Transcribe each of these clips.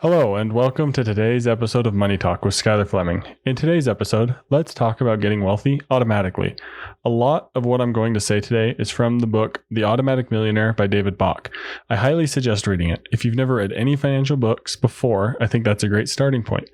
Hello, and welcome to today's episode of Money Talk with Skylar Fleming. In today's episode, let's talk about getting wealthy automatically. A lot of what I'm going to say today is from the book, The Automatic Millionaire by David Bach. I highly suggest reading it. If you've never read any financial books before, I think that's a great starting point.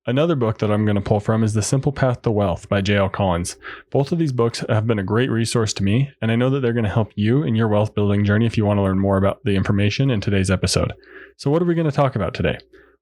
Another book that I'm going to pull from is The Simple Path to Wealth by J.L. Collins. Both of these books have been a great resource to me, and I know that they're going to help you in your wealth building journey if you want to learn more about the information in today's episode. So what are we going to talk about today?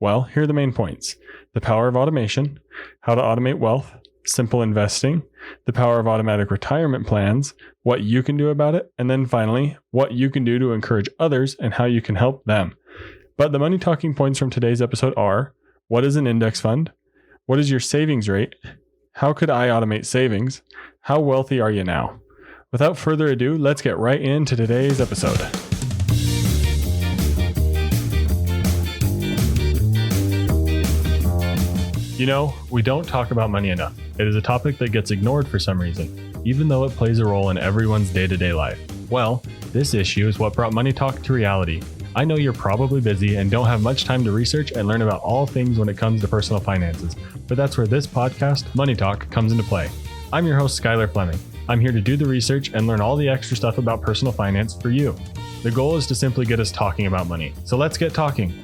Well, here are the main points. The power of automation, how to automate wealth, simple investing, the power of automatic retirement plans, what you can do about it, and then finally, what you can do to encourage others and how you can help them. But the money talking points from today's episode are: what is an index fund? What is your savings rate? How could I automate savings? How wealthy are you now? Without further ado, let's get right into today's episode. You know, we don't talk about money enough. It is a topic that gets ignored for some reason, even though it plays a role in everyone's day-to-day life. Well, this issue is what brought Money Talk to reality. I know you're probably busy and don't have much time to research and learn about all things when it comes to personal finances, but that's where this podcast, Money Talk, comes into play. I'm your host, Skylar Fleming. I'm here to do the research and learn all the extra stuff about personal finance for you. The goal is to simply get us talking about money. So let's get talking.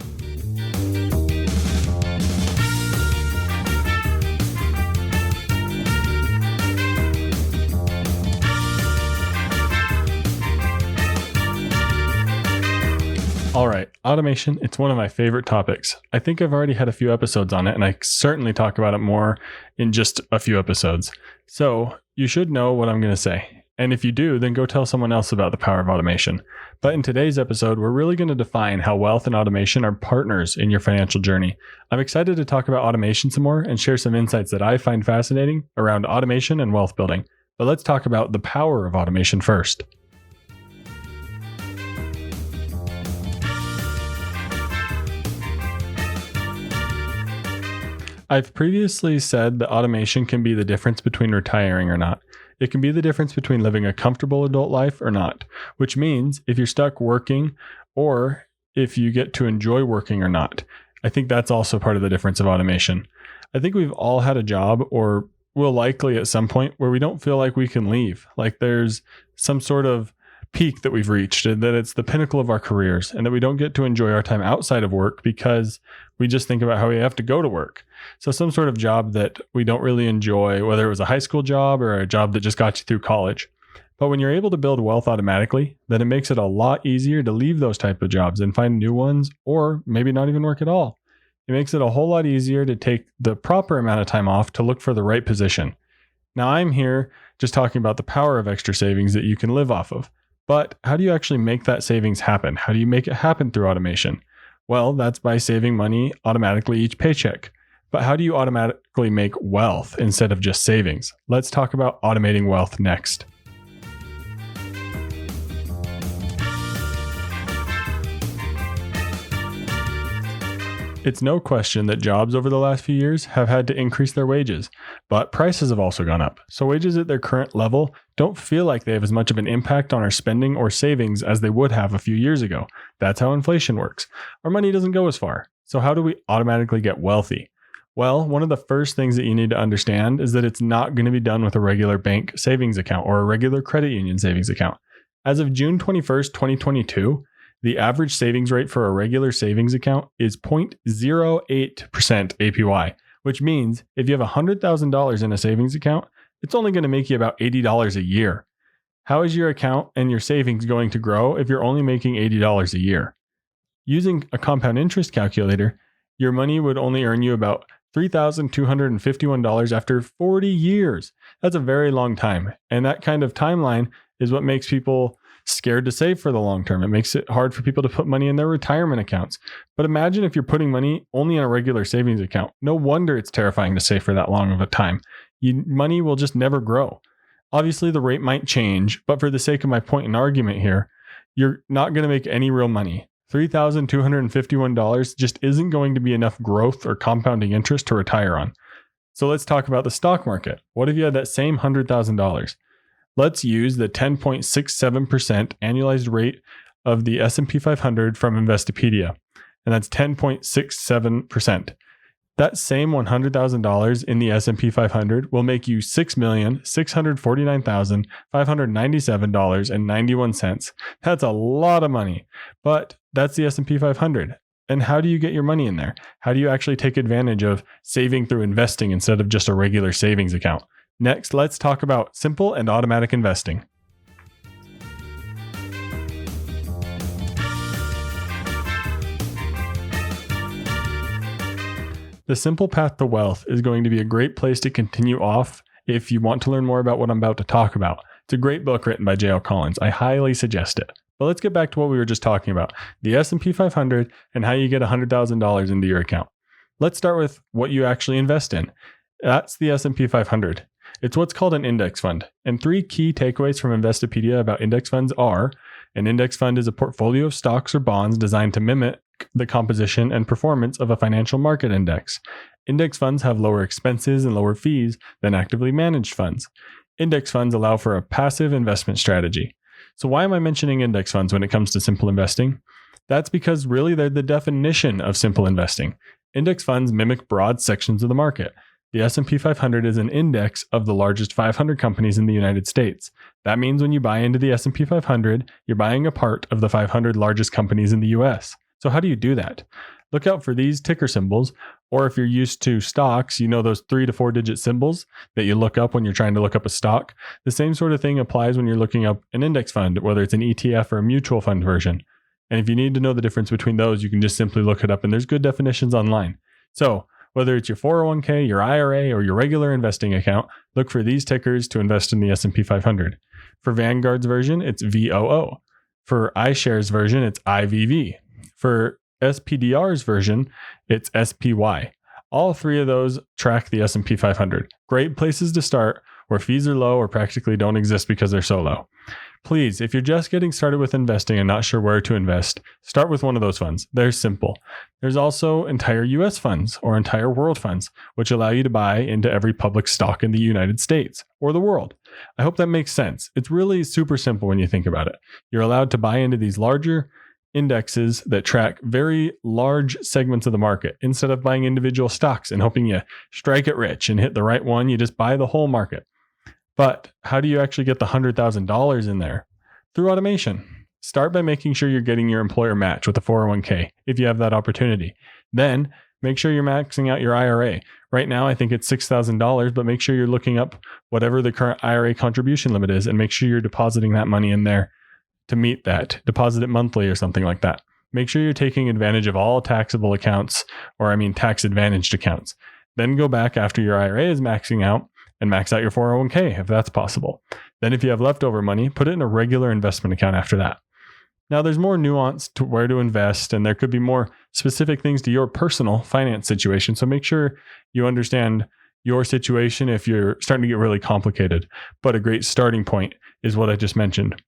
All right, automation, it's one of my favorite topics. I think I've already had a few episodes on it, and I certainly talk about it more in just a few episodes. So you should know what I'm going to say. And if you do, then go tell someone else about the power of automation. But in today's episode, we're really going to define how wealth and automation are partners in your financial journey. I'm excited to talk about automation some more and share some insights that I find fascinating around automation and wealth building. But let's talk about the power of automation first. I've previously said that automation can be the difference between retiring or not. It can be the difference between living a comfortable adult life or not, which means if you're stuck working or if you get to enjoy working or not. I think that's also part of the difference of automation. I think we've all had a job, or will likely at some point, where we don't feel like we can leave. Like there's some sort of peak that we've reached, and that it's the pinnacle of our careers, and that we don't get to enjoy our time outside of work because we just think about how we have to go to work. So some sort of job that we don't really enjoy, whether it was a high school job or a job that just got you through college. But when you're able to build wealth automatically, then it makes it a lot easier to leave those type of jobs and find new ones, or maybe not even work at all. It makes it a whole lot easier to take the proper amount of time off to look for the right position. Now I'm here just talking about the power of extra savings that you can live off of. But how do you actually make that savings happen? How do you make it happen through automation? Well, that's by saving money automatically each paycheck. But how do you automatically make wealth instead of just savings? Let's talk about automating wealth next. It's no question that jobs over the last few years have had to increase their wages, but prices have also gone up. So wages at their current level don't feel like they have as much of an impact on our spending or savings as they would have a few years ago. That's how inflation works. Our money doesn't go as far. So how do we automatically get wealthy? Well, one of the first things that you need to understand is that it's not going to be done with a regular bank savings account or a regular credit union savings account. As of June 21st, 2022, the average savings rate for a regular savings account is 0.08% APY, which means if you have $100,000 in a savings account, it's only going to make you about $80 a year. How is your account and your savings going to grow if you're only making $80 a year? Using a compound interest calculator, your money would only earn you about $3,251 after 40 years. That's a very long time. And that kind of timeline is what makes people scared to save for the long term. It makes it hard for people to put money in their retirement accounts. But imagine if you're putting money only in a regular savings account. No wonder it's terrifying to save for that long of a time. Money will just never grow. Obviously, the rate might change, but for the sake of my point and argument here, you're not going to make any real money. $3,251 just isn't going to be enough growth or compounding interest to retire on. So let's talk about the stock market. What if you had that same $100,000? Let's use the 10.67% annualized rate of the S&P 500 from Investopedia. and that's 10.67%. That same $100,000 in the S&P 500 will make you $6,649,597.91. That's a lot of money, but that's the S&P 500. And how do you get your money in there? How do you actually take advantage of saving through investing instead of just a regular savings account? Next, let's talk about simple and automatic investing. The Simple Path to Wealth is going to be a great place to continue off if you want to learn more about what I'm about to talk about. It's a great book written by J.L. Collins. I highly suggest it. But let's get back to what we were just talking about, the S&P 500 and how you get $100,000 into your account. Let's start with what you actually invest in. That's the S&P 500. It's what's called an index fund. And 3 key takeaways from Investopedia about index funds are: an index fund is a portfolio of stocks or bonds designed to mimic the composition and performance of a financial market index. Index funds have lower expenses and lower fees than actively managed funds. Index funds allow for a passive investment strategy. So why am I mentioning index funds when it comes to simple investing? That's because really they're the definition of simple investing. Index funds mimic broad sections of the market. The S&P 500 is an index of the largest 500 companies in the United States. That means when you buy into the S&P 500, you're buying a part of the 500 largest companies in the US. So how do you do that? Look out for these ticker symbols, or if you're used to stocks, you know those 3 to 4 digit symbols that you look up when you're trying to look up a stock. The same sort of thing applies when you're looking up an index fund, whether it's an ETF or a mutual fund version. And if you need to know the difference between those, you can just simply look it up, and there's good definitions online. So whether it's your 401k, your IRA, or your regular investing account, look for these tickers to invest in the S&P 500. For Vanguard's version, it's VOO. For iShares version, it's IVV. For SPDR's version, it's SPY. All 3 of those track the S&P 500. Great places to start where fees are low or practically don't exist because they're so low. Please, if you're just getting started with investing and not sure where to invest, start with one of those funds. They're simple. There's also entire US funds or entire world funds, which allow you to buy into every public stock in the United States or the world. I hope that makes sense. It's really super simple when you think about it. You're allowed to buy into these larger indexes that track very large segments of the market. Instead of buying individual stocks and hoping you strike it rich and hit the right one, you just buy the whole market. But how do you actually get the $100,000 in there? Through automation. Start by making sure you're getting your employer match with a 401k if you have that opportunity. Then make sure you're maxing out your IRA. Right now, I think it's $6,000, but make sure you're looking up whatever the current IRA contribution limit is and make sure you're depositing that money in there to meet that. Deposit it monthly or something like that. Make sure you're taking advantage of all taxable accounts, tax advantaged accounts. Then go back after your IRA is maxing out and max out your 401k if that's possible. Then if you have leftover money, put it in a regular investment account after that. Now there's more nuance to where to invest, and there could be more specific things to your personal finance situation. So make sure you understand your situation if you're starting to get really complicated. But a great starting point is what I just mentioned.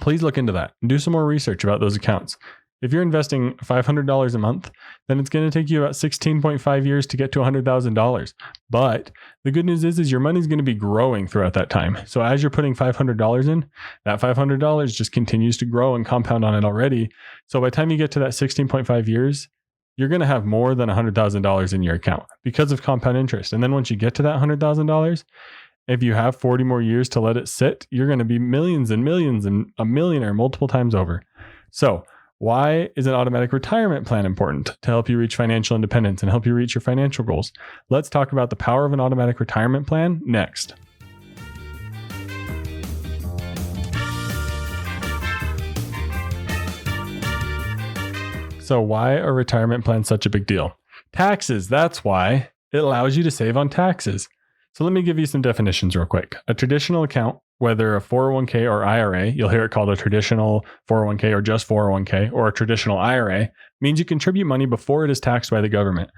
Please look into that and do some more research about those accounts. If you're investing $500 a month, then it's going to take you about 16.5 years to get to $100,000. But the good news is your money's going to be growing throughout that time. So as you're putting $500 in, that $500 just continues to grow and compound on it already. So by the time you get to that 16.5 years, you're going to have more than $100,000 in your account because of compound interest. And then once you get to that $100,000, if you have 40 more years to let it sit, you're going to be millions and millions and a millionaire multiple times over. So why is an automatic retirement plan important to help you reach financial independence and help you reach your financial goals? Let's talk about the power of an automatic retirement plan next. So why are retirement plans such a big deal? Taxes, that's why. It allows you to save on taxes. So let me give you some definitions real quick. A traditional account, whether a 401k or IRA, you'll hear it called a traditional 401k or just 401k, or a traditional IRA, means you contribute money before it is taxed by the government.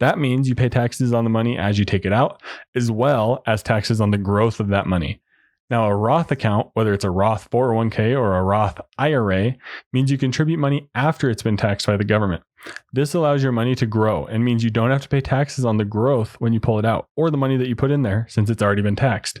That means you pay taxes on the money as you take it out, as well as taxes on the growth of that money. Now, a Roth account, whether it's a Roth 401k or a Roth IRA, means you contribute money after it's been taxed by the government. This allows your money to grow and means you don't have to pay taxes on the growth when you pull it out or the money that you put in there since it's already been taxed.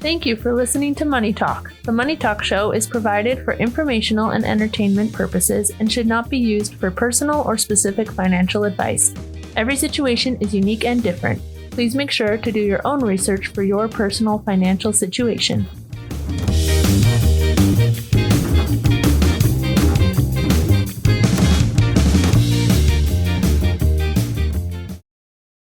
Thank you for listening to Money Talk. The Money Talk show is provided for informational and entertainment purposes and should not be used for personal or specific financial advice. Every situation is unique and different. Please make sure to do your own research for your personal financial situation.